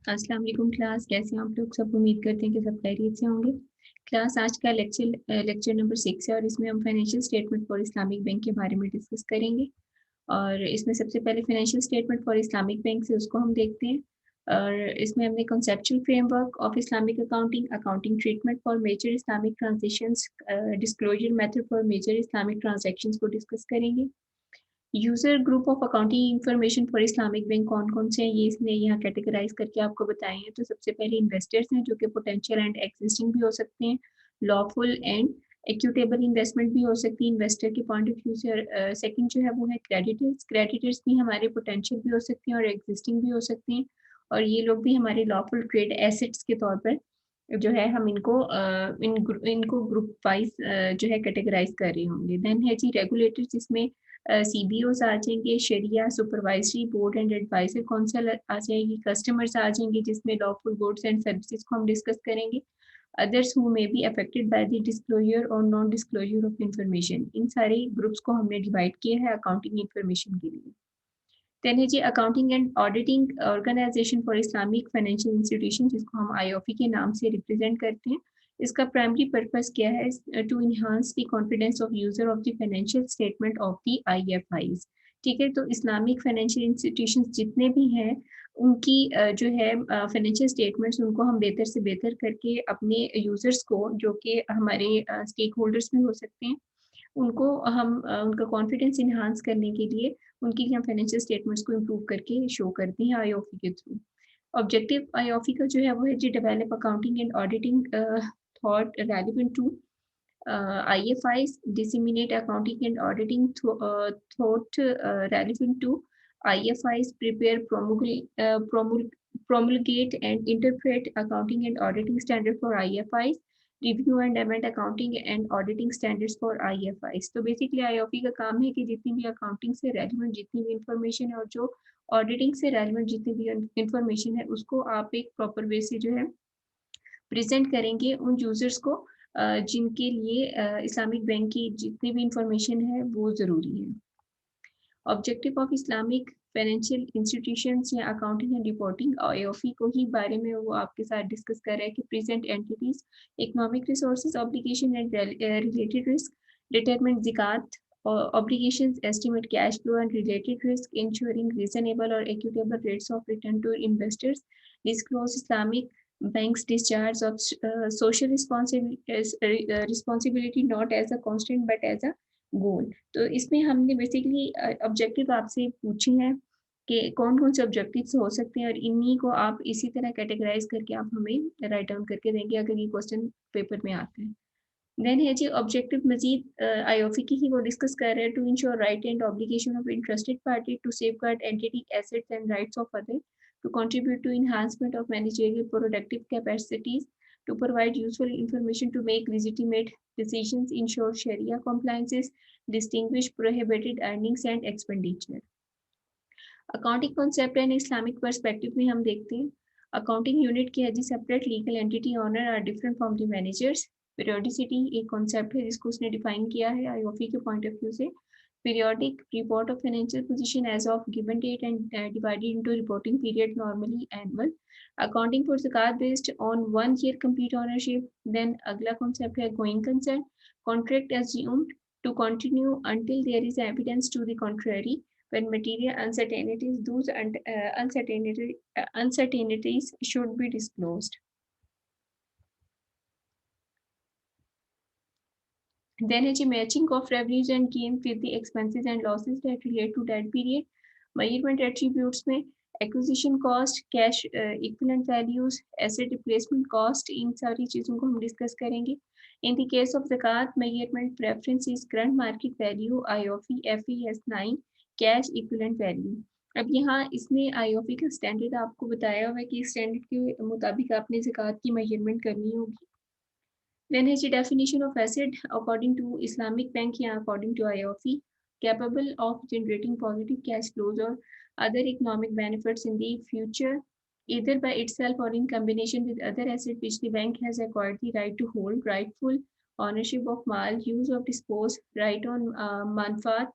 अस्सलाम वालेकुम क्लास, कैसे हैं आप लोग? सब उम्मीद करते हैं कि सब खैरियत से होंगे। क्लास आज का लेक्चर नंबर 6 है और इसमें हम financial statement for Islamic bank के बारे में डिस्कस करेंगे। और इसमें सबसे पहले financial statement for Islamic bank से उसको हम देखते हैं। और इसमें हमने conceptual framework of Islamic accounting, accounting treatment for major Islamic transactions, disclosure method for major Islamic transactions को डिस्कस करेंगे। User group of accounting information for Islamic bank कौन कौन से हैं, ये इसने यहाँ कैटेगराइज करके आपको बताए हैं। तो सबसे पहले इन्वेस्टर्स हैं, जो कि पोटेंशियल एंड एग्जिस्टिंग भी हो सकते हैं, लॉफुल एंड एक्यूटेबल इन्वेस्टमेंट भी हो सकती है इन्वेस्टर के पॉइंट ऑफ व्यू से। सेकंड जो है वो है क्रेडिटर्स। क्रेडिटर्स भी हमारे पोटेंशियल भी हो सकते हैं और एग्जिस्टिंग भी हो सकते हैं, और ये लोग भी हमारे लॉफुल ट्रेड एसेट्स के तौर पर जो है हम इनको ग्रुप वाइज जो है कैटेगराइज कर रहे होंगे। देन है जी रेगुलेटर्स, जिसमें CBOs आ जाएंगे, sharia supervisory board and advisor council आ जाएगी, कस्टमर्स आ जाएंगे जिसमें लॉफुल गुड्स एंड सर्विसेज को हम डिस्कस करेंगे, others who may be affected by the disclosure और नॉन डिस्क्लोजर ऑफ इंफॉर्मेशन। इन सारे ग्रुप्स को हमने डिवाइड किया है अकाउंटिंग इंफॉर्मेशन के लिए। देन है जी accounting and auditing organization for Islamic financial institution, जिसको हम IOFI के नाम से रिप्रेजेंट करते हैं। इसका प्राइमरी पर्पस क्या है? To enhance the confidence of user of the financial statement of the IFIs। ठीक है, तो इस्लामिक फाइनेंशियल इंस्टीट्यूशन जितने भी हैं उनकी जो है फाइनेंशियल स्टेटमेंट्स, उनको हम बेहतर से बेहतर करके अपने यूजर्स को, जो कि हमारे स्टेक होल्डर्स भी हो सकते हैं, उनको हम उनका कॉन्फिडेंस इन्हांस करने के लिए उनकी हम फाइनेंशियल स्टेटमेंट्स को इम्प्रूव करके शो करते हैं IOFI के थ्रू। ऑब्जेक्टिव IOFI का जो है वो है जी develop accounting and auditing thought relevant to IFIs, disseminate accounting and auditing thought relevant to IFIs, promulgate and interpret accounting and auditing standard for IFIs, review and amend accounting and auditing standards for IFIs। तो basically IOFI का काम है कि जितनी भी accounting से relevant जितनी भी इंफॉर्मेशन है और जो ऑडिटिंग से रेलिवेंट जितनी भी इंफॉर्मेशन है, उसको आप एक प्रॉपर वे से जो है प्रेजेंट करेंगे उन यूजर्स को जिनके लिए इस्लामिक बैंक की जितनी भी इंफॉर्मेशन है वो ज़रूरी है। Objective of Islamic financial institutions या अकाउंटिंग एंड रिपोर्टिंग, IOFI को ही बारे में वो आपके साथ डिस्कस कर रहा है कि present entities, economic resources, obligation and related risk, determine ज़िकात obligations, estimate cash flow and related risk, ensuring reasonable or equitable rates of return to investors, disclose Islamic banks discharge of social responsibility not as a constant but as a goal। तो इसमें हमने basically objective आपसे पूछे हैं कि कौन कौन से ऑब्जेक्टिव्स हो सकते हैं, और इन्हीं को आप इसी तरह कैटेगराइज करके आप हमें राइट डाउन करके देंगे अगर ये क्वेश्चन पेपर में आते हैं। देन है जी ऑब्जेक्टिव मजीद IOFI की ही वो डिस्कस कर रहे हैं, to ensure right and obligation of interested party to safeguard entity assets and rights of other, to contribute to enhancement of managerial productive capacities, to provide useful information to make legitimate decisions, ensure Sharia compliances, distinguish prohibited earnings and expenditure। Accounting concept and Islamic perspective में हम देखते हैं। Accounting unit की है जी separate legal entity, owner are different from the managers. Periodicity एक concept है जिसको उसने डिफाइन किया है IOFI के पॉइंट ऑफ व्यू से। Periodic report of financial position as of given date and divided into reporting period, normally annual. Accounting for ज़कात based on 1 year complete ownership. Then अगला कॉन्सेप्ट है going concern, contract assumed to continue until there is evidence to the contrary, when material uncertainties, those uncertainties should be disclosed। Then is a matching of revenues and gains with the expenses and losses that relate to that period। Measurement attributes में acquisition cost, cash equivalent values, asset replacement cost, इन सारी चीज़ों को हम discuss करेंगे। In the case of zakat, measurement preference is current market value, IOFI FES 9 cash equivalent value। अब यहाँ इसने IOFI का स्टैंडर्ड आपको बताया हुआ है कि स्टैंडर्ड के मुताबिक आपने ज़कात की मेजरमेंट करनी होगी। Then is the definition of asset according to Islamic Bank या according to IOFI, capable of generating positive cash flows or other economic benefits in the future, either by itself or in combination with other assets which the bank has acquired the right to hold, rightful ownership of mal, use of dispose, right on manfaat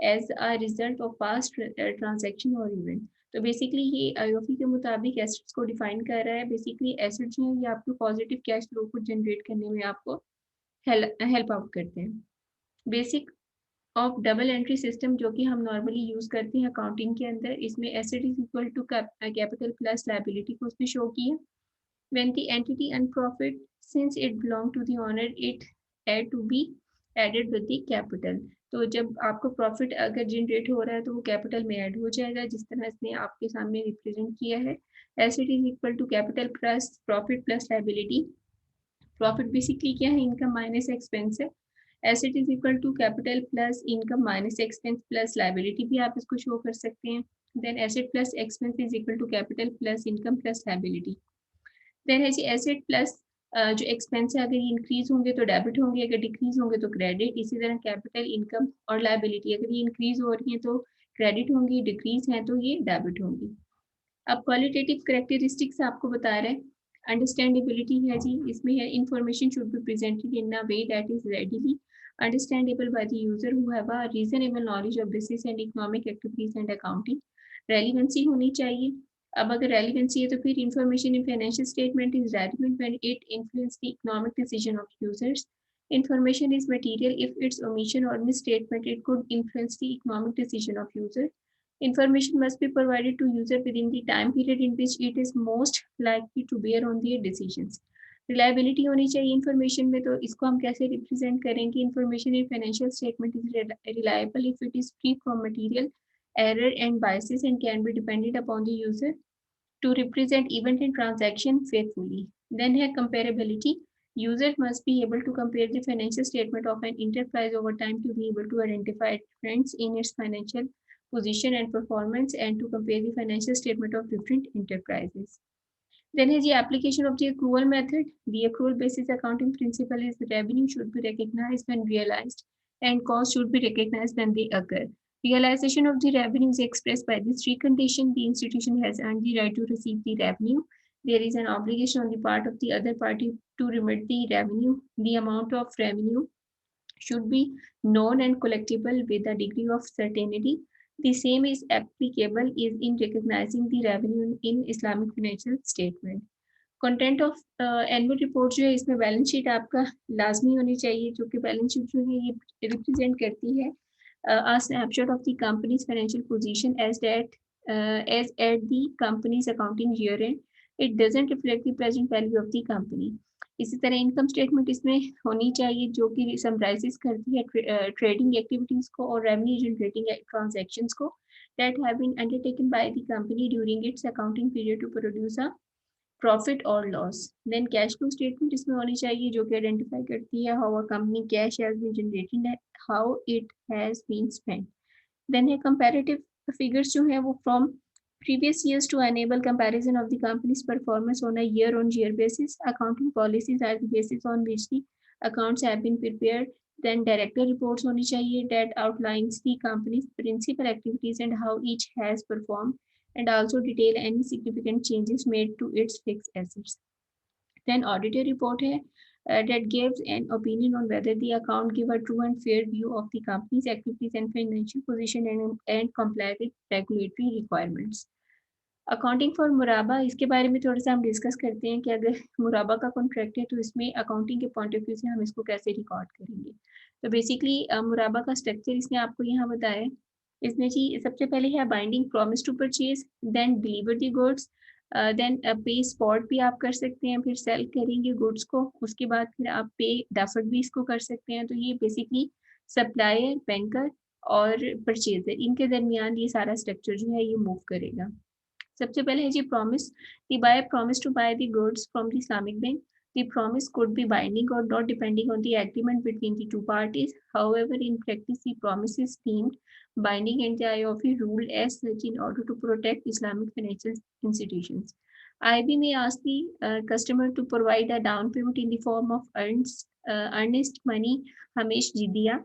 as a result of past transaction or event। तो basically ये आईओफी के मुताबिक assets को define कर रहा है। Basically asset जो है ये आपको पॉजिटिव कैश फ्लो को जनरेट करने में आपको हेल्प आउट करते हैं। Basic of double entry system जो कि हम नॉर्मली यूज करते हैं अकाउंटिंग के अंदर, इसमें asset is equal to capital plus liability को उसमें शो किया। When the entity earn profit, since it belong to the owner, it had to be added with the capital. तो जब आपको प्रॉफिट अगर जनरेट हो रहा है तो वो कैपिटल में ऐड हो जाएगा, जिस तरह इसने आपके सामने रिप्रेजेंट किया है। Asset is equal to capital plus profit plus liability. Profit basically क्या है, इनकम माइनस एक्सपेंस है। Asset is equal to capital plus income minus expense plus liability भी आप इसको शो कर सकते हैं। Then asset plus expense is equal to capital plus income plus liability. Then है जी एसेट प्लस जो एक्सपेंस है, अगर ये इंक्रीज होंगे तो डेबिट होंगे, अगर डिक्रीज होंगे तो क्रेडिट। इसी तरह कैपिटल, इनकम और लायबिलिटी, अगर ये इंक्रीज हो रही है तो क्रेडिट होंगी, डिक्रीज है तो ये डेबिट होंगी। अब क्वालिटेटिव करेक्टरिस्टिक्स आपको बता रहे हैं। अंडरस्टैंडेबिलिटी है जी, इसमें है information should be presented in a way that is readily understandable by the user who have a reasonable knowledge of business and economic activities and accounting. Relevancy होनी चाहिए। अब अगर रेलिवेंसी है तो फिर information in financial statement is relevant when it influence the economic decision of users. Information is material if its omission or misstatement it could influence the economic decision of user. Information must be provided to user within the time period in which it is most likely to bear on their decisions. Reliability होनी चाहिए information में, तो इसको हम कैसे represent करेंगे। Information in financial statement is reliable if it is free from material error and biases and can be depended upon the user to represent event and transaction faithfully. Then here comparability. User must be able to compare the financial statement of an enterprise over time to be able to identify trends in its financial position and performance and to compare the financial statement of different enterprises. Then is the application of the accrual method. The accrual basis accounting principle is the revenue should be recognized when realized and cost should be recognized when they occur. Realization of the revenue is expressed by these three conditions. The institution has earned the right to receive the revenue. There is an obligation on the part of the other party to remit the revenue. The amount of revenue should be known and collectible with a degree of certainty. The same is applicable is in recognizing the revenue in Islamic financial statement. Content of annual report जो है, इसमें balance sheet आपका लाजमी होनी चाहिए, जो कि balance sheet जो है ये रिप्रेजेंट करती है a snapshot of the company's financial position as at the company's accounting year end. It doesn't reflect the present value of the company. इसी तरह इनकम स्टेटमेंट इसमें होनी चाहिए जो कि समराइजेस करती है ट्रेडिंग एक्टिविटीज को और रेवेन्यू जनरेटिंग ट्रांजैक्शंस को that have been undertaken by the company during its accounting period to produce a profit और loss. Then cash flow statement इसमें होनी चाहिए जो कि आइडेंटिफाई करती है how a company cash has been generated, how it has been spent. Then है comparative figures जो है वो from previous years to enable comparison of the company's performance on a year-on-year basis. Accounting policies are the basis on which the accounts have been prepared. Then director reports होनी चाहिए that outlines the company's principal activities and how each has performed, and also detail any significant changes made to its fixed assets. Then auditor report है that gives an opinion on whether the account give a true and fair view of the company's activities and financial position and comply with regulatory requirements. Accounting for मुराबा, इसके बारे में थोड़ा सा हम discuss करते हैं कि अगर मुराबा का कॉन्ट्रैक्ट है तो इसमें अकाउंटिंग के पॉइंट ऑफ व्यू से हम इसको कैसे रिकॉर्ड करेंगे। तो बेसिकली मुराबा का स्ट्रक्चर इसने आपको यहाँ बताया है। इसमें जी सबसे पहले है binding promise to purchase, then deliver the goods, then pay spot भी आप कर सकते हैं, फिर सेल करेंगे गुड्स को, उसके बाद फिर आप पे डेफर्ड भी इसको कर सकते हैं। तो ये बेसिकली सप्लायर, बैंकर और परचेजर, इनके दरमियान ये सारा स्ट्रक्चर जो है ये मूव करेगा। सबसे पहले है जी promise. The buyer promise to buy the goods from the Islamic bank. The promise could be binding or not depending on the agreement between the two parties. However, in practice, the promise is deemed binding and the IOF ruled as such in order to protect Islamic financial institutions. IB may ask the customer to provide a down payment in the form of earnest money, Hamish Jiddiya.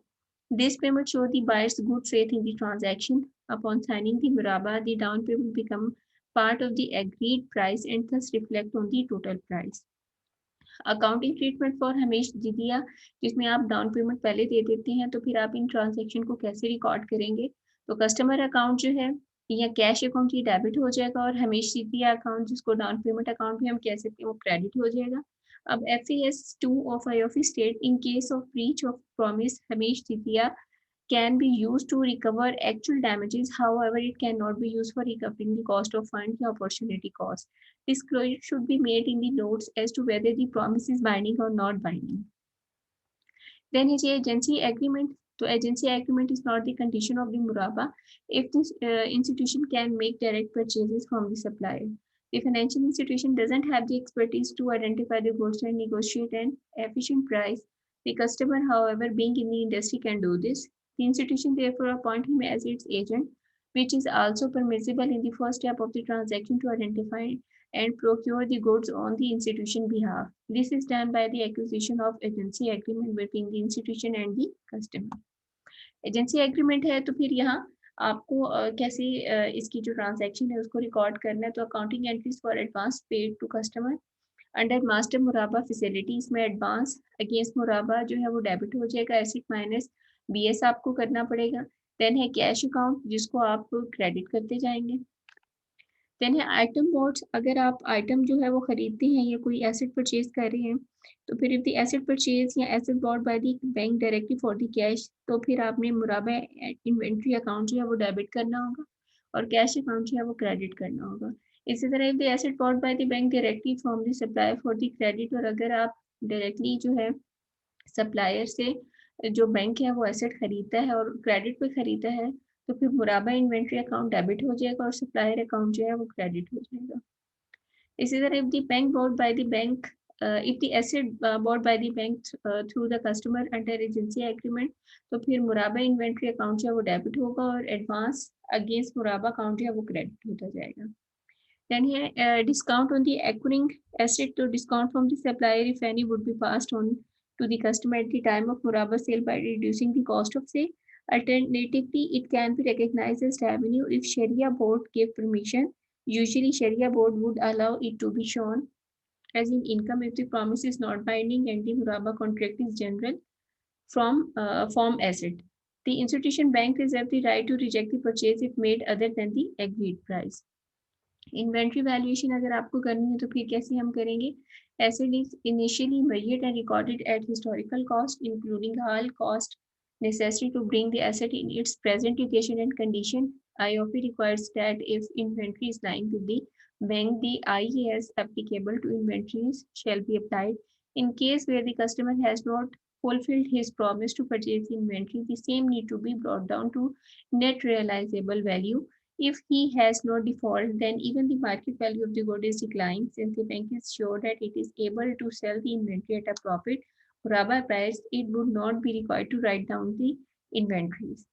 This payment shows the buyer's good faith in the transaction. Upon signing the muraba, the down payment become part of the agreed price and thus reflect on the total price. Accounting treatment for हमेश जिदिया, जिसमें आप down payment पहले दे देते हैं तो फिर आप इन transaction को कैसे रिकॉर्ड करेंगे। तो कस्टमर अकाउंट जो है या कैश अकाउंट ये डेबिट हो जाएगा और हमेश तृतीया अकाउंट जिसको डाउन पेमेंट अकाउंट भी हम कह सकते हैं वो क्रेडिट हो जाएगा। अब FAS 2 of IOF state in case of breach of promise हमेश तृतीया can be used to recover actual damages. However, it cannot be used for recovering the cost of fund or opportunity cost. Disclosure should be made in the notes as to whether the promise is binding or not binding. Then is agency agreement. So agency agreement is not the condition of the muraba if this institution can make direct purchases from the supplier. The financial institution doesn't have the expertise to identify the goods and negotiate an efficient price. The customer, however, being in the industry can do this. The institution therefore appoint him as its agent, which is also permissible in the first step of the transaction to identify and procure the goods on the institution behalf. This is done by the acquisition of agency agreement between the institution and the customer. Agency agreement है तो फिर यहाँ आपको कैसे इसकी जो transaction है उसको रिकॉर्ड करना है, तो accounting entries for advance paid to customer under master मुराबा फैसिलिटी, इसमें एडवांस अगेंस्ट मुराबा जो है वो डेबिट हो जाएगा, एसेट माइनस BS आपको करना पड़ेगा। देन है कैश अकाउंट जिसको आप क्रेडिट करते जाएंगे। देन है आइटम बोर्ड्स, अगर आप आइटम जो है वो खरीदते हैं या कोई एसेट परचेज कर रहे हैं तो फिर इफ द एसेट परचेज या asset bought by the bank directly for the cash, तो फिर आपने मुराबा इन्वेंट्री अकाउंट जो है वो डेबिट करना होगा और कैश अकाउंट जो है वो क्रेडिट करना होगा। इसी तरह if the asset bought by the bank directly from the supplier for the credit, और अगर आप डायरेक्टली जो है सप्लायर से जो बैंक है वो एसेट खरीदता है और क्रेडिट पे खरीदा है तो फिर मुराबा इन्वेंट्री अकाउंट डेबिट हो जाएगा और सप्लायर अकाउंट जो है वो क्रेडिट हो जाएगा। इसी तरह if the bank bought by the bank if the asset bought by the bank through the customer under agency agreement, तो फिर मुराबा इन्वेंट्री अकाउंट जो है वो डेबिट होगा और एडवांस अगेंस्ट मुराबा अकाउंट जो है वो क्रेडिट होता जाएगा। Then here discount on the acquiring asset, to discount from the supplier if any would be passed on to the customer at the time of muraba sale by reducing the cost of sale. Alternatively, it can be recognized as revenue if Sharia board gave permission. Usually, Sharia board would allow it to be shown as in income if the promise is not binding and the muraba contract is general from form asset. The institution bank reserves the right to reject the purchase if made other than the agreed price. Inventory valuation अगर आपको करनी है तो फिर कैसे हम करेंगे? Asset is initially measured and recorded at historical cost including all cost necessary to bring the asset in its present location and condition. IOP requires that if inventory is lying with the bank, the IAS applicable to inventories shall be applied. In case where the customer has not fulfilled his promise to purchase inventory, the same need to be brought down to net realizable value. If he has no default, then even the market value of the good is declined since the bank is sure that it is able to sell the inventory at a profit. Muraba price, it would not be required to write down the inventories.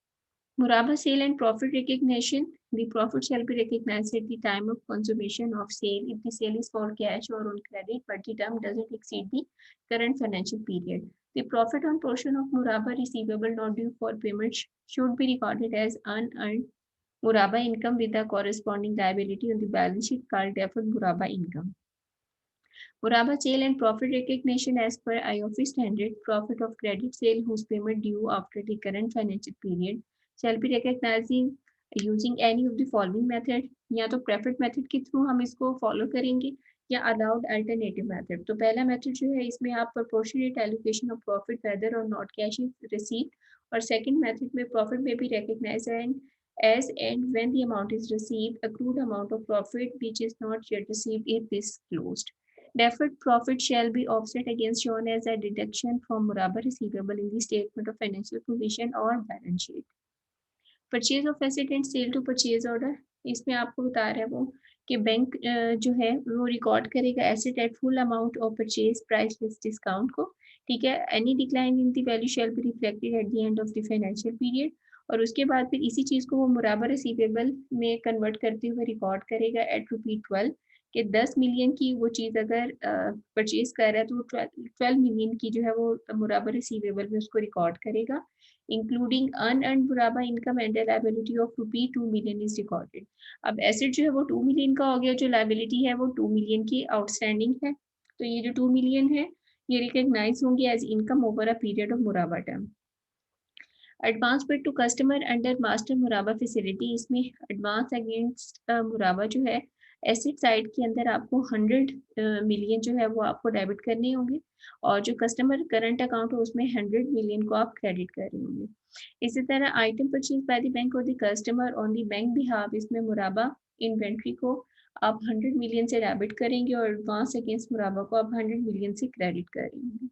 Muraba sale and profit recognition. The profit shall be recognized at the time of consummation of sale if the sale is for cash or on credit, but the term doesn't exceed the current financial period. The profit on portion of Muraba receivable not due for payment should be recorded as unearned Muraba income with the corresponding liability on the balance sheet called deferred Muraba income. Muraba sale and profit recognition as per IOF standard, profit of credit sale whose payment due after the current financial period shall be recognizing using any of the following method. या तो preferred method के through हम इसको follow करेंगे या allowed alternative method. तो पहला method जो है इसमें आप proportionate allocation of profit whether or not cash is received, और second method में profit may be recognized and as and when the amount is received, accrued amount of profit which is not yet received is disclosed. Deferred profit shall be offset against shown as a deduction from Muraba receivable in the statement of financial position or balance sheet. Purchase of asset and sale to purchase order, इसमें आपको बता रहा है वो कि bank जो है वो रिकॉर्ड करेगा asset at full amount of purchase price less discount को, ठीक है। Any decline in the value shall be reflected at the end of the financial period, और उसके बाद फिर इसी चीज को वो मुराबा रिसीवेबल में कन्वर्ट करते हुए रिकॉर्ड करेगा एट ₹12 कि 10 मिलियन की वो चीज़ अगर परचेज कर रहा है तो 12 मिलियन की जो है वो मुराबा रिसीवेबल में उसको रिकॉर्ड करेगा, इंक्लूडिंग अनअर्न्ड मुराबा income and liability of ₹2 million is recorded. अब एसेट जो है वो 2 मिलियन का हो गया, जो लायबिलिटी है वो 2 मिलियन की आउटस्टैंडिंग है, तो ये जो 2 मिलियन है ये रिकग्नाइज होंगे as income over a period of मुराबा term. Advance paid to customer under master मुराबा फैसिलिटी, इसमें एडवांस अगेंस्ट मुराबा जो है एसेट साइड के अंदर आपको 100 मिलियन जो है वो आपको डेबिट करने होंगे, और जो कस्टमर करंट अकाउंट है उसमें 100 मिलियन को आप क्रेडिट कर रहे होंगे। इसी तरह item purchase by the bank और the customer on the bank behalf, इसमें मुराबा इन्वेंट्री को आप 100 मिलियन से डेबिट करेंगे और एडवांस अगेंस्ट मुराबा को आप 100 मिलियन से क्रेडिट कर रहे होंगे।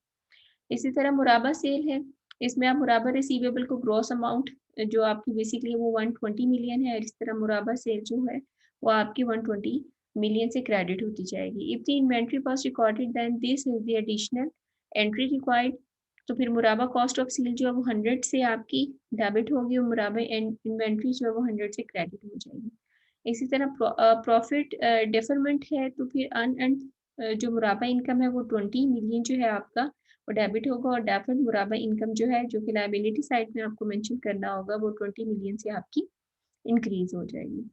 इसी तरह मुराबा सेल है, इसमें आप मुराबा रिसीवेबल को ग्रॉस अमाउंट जो आपकी बेसिकली वो 120 मिलियन है, इस तरह मुराबा सेल जो है वो आपकी 120 मिलियन से क्रेडिट होती जाएगी। If the inventory cost recorded then this is the additional entry required, तो फिर मुराबा कॉस्ट ऑफ सेल जो है वो 100 से आपकी डेबिट होगी और मुराबा इन्वेंट्री जो है वो 100 से क्रेडिट हो जाएगी। इसी तरह प्रॉफिट डेफरमेंट है, तो फिर जो मुराबा इनकम है वो 20 मिलियन जो है आपका वो डेबिट होगा, और डेफर्ड मुराबा इनकम जो है जो कि लायबिलिटी साइड में आपको मेंशन करना होगा वो 20 मिलियन से आपकी इंक्रीज हो जाएगी।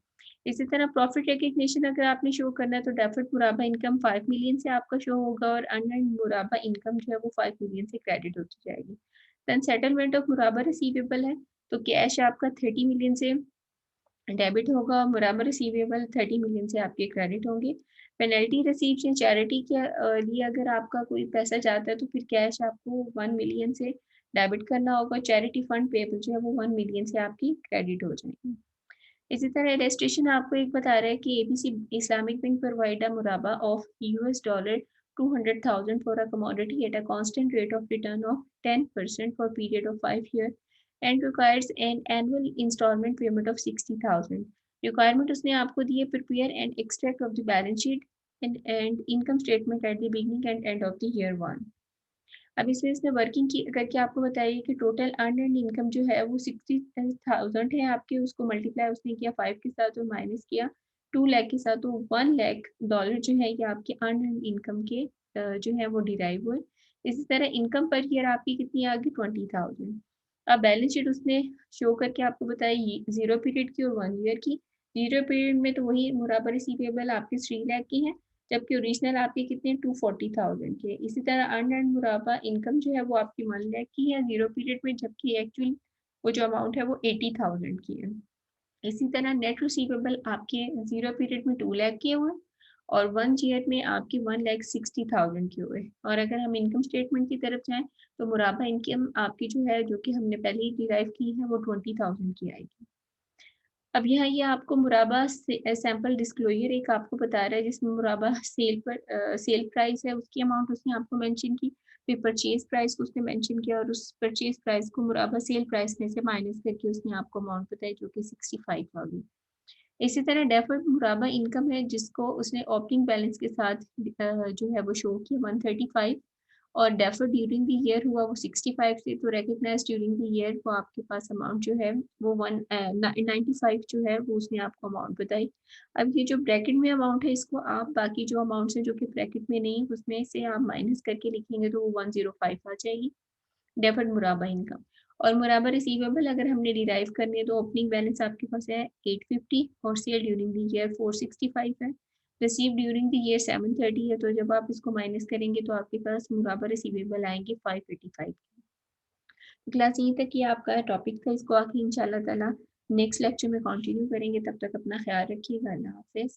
इसी तरह प्रॉफिट रिकग्निशन अगर आपने शो करना है तो डेफर्ड मुराबा इनकम 5 मिलियन से आपका शो होगा और अनअर्न्ड मुराबा इनकम जो है वो 5 मिलियन से क्रेडिट होती जाएगी। देन सेटलमेंट ऑफ मुराबा रिसीवेबल है, तो कैश आपका 30 मिलियन से डेबिट होगा और मुराबा रिसीवेबल 30 मिलियन से आपके क्रेडिट होंगे। पेनल्टी रिसीव्स या चैरिटी के लिए अगर आपका कोई पैसा जाता है तो फिर कैश आपको 1 मिलियन से डेबिट करना होगा, चैरिटी फंड पेबल जो है वो 1 मिलियन से आपकी क्रेडिट हो जाएगी। इसी तरह इलस्ट्रेशन आपको एक बता रहा है कि ABC Islamic bank provide a मुराबा of $200 for a commodity at a constant rate of return of 10% for a period of 5 years and requires an annual installment payment of 60,000. Requirement उसने आपको दी है prepare and extract of the balance sheet and income statement at the beginning and end of the year 1. अब इसमें इसने working की करके आपको बताइए कि टोटल अर्न एंड इनकम जो है वो 60,000 है आपके, उसको मल्टीप्लाई उसने किया 5 के साथ और माइनस किया 2 लाख के साथ, तो $1 लाख जो है ये आपके अर्न एंड इनकम के जो है वो डिराइव हुए। इसी तरह इनकम पर ईयर आपकी कितनी आ गई 20,000। अब बैलेंस शीट उसने शो करके आपको बताई 0 पीरियड की और 1 ईयर की। 0 पीरियड में तो वही मुराबा रिसीवेबल आपके 3 लाख की है, जबकि ओरिजिनल आपके कितने 240,000 के। इसी तरह अर्न एंड मुराबा इनकम जो है वो आपकी 1 लाख की है 0 पीरियड में, जबकि एक्चुअल वो जो अमाउंट है वो 80,000 की है। इसी तरह नेट रिसीवेबल आपके 0 पीरियड में 2 लाख के हुए और 1 ईयर में आपके 1,60,000 के हुए। और अगर हम इनकम स्टेटमेंट की तरफ जाएं तो मुराबा इनकम आपकी जो है जो कि हमने पहले ही डिराइव की है वो 20,000 की आएगी। अब यहाँ ये आपको मुराबा सैंपल डिस्क्लोजर एक आपको बता रहा है जिसमें मुराबा सेल प्राइस है उसकी अमाउंट उसने आपको मेंशन की, फिर परचेज प्राइस को उसने मेंशन किया और उस परचेज प्राइस को मुराबा सेल प्राइस में से माइनस करके उसने आपको अमाउंट बताई जो कि 65 आ गई। इसी तरह डेफर्ड मुराबा इनकम है जिसको उसने ओपनिंग बैलेंस के साथ जो है वो शो किया 135, और डेफर्ड ड्यूरिंग द ईयर हुआ वो 65 से, तो रिकग्नाइज ड्यूरिंग द ईयर वो आपके पास अमाउंट जो है वो 95 जो है वो उसने आपको अमाउंट बताई। अब ये जो ब्रैकेट में अमाउंट है इसको आप बाकी जो अमाउंट्स हैं जो कि ब्रैकेट में नहीं उसमें से आप माइनस करके लिखेंगे तो वो 105 आ जाएगी डेफर्ड मुराबा इनकम। और मुराबा रिसीवेबल अगर हमने डिराइव करनी है तो ओपनिंग बैलेंस आपके पास है 850 और सेल ड्यूरिंग द ईयर 465 है, रिसीव ड्यूरिंग द ईयर 730 है, तो जब आप इसको माइनस करेंगे तो आपके पास मुराबा रिसीवेबल आएंगे 585। तो क्लास यहीं तक ये आपका टॉपिक था, इसको आके इंशाल्लाह ताला नेक्स्ट लेक्चर में कंटिन्यू करेंगे। तब तक अपना ख्याल रखिएगा। अल्लाह हाफिज़।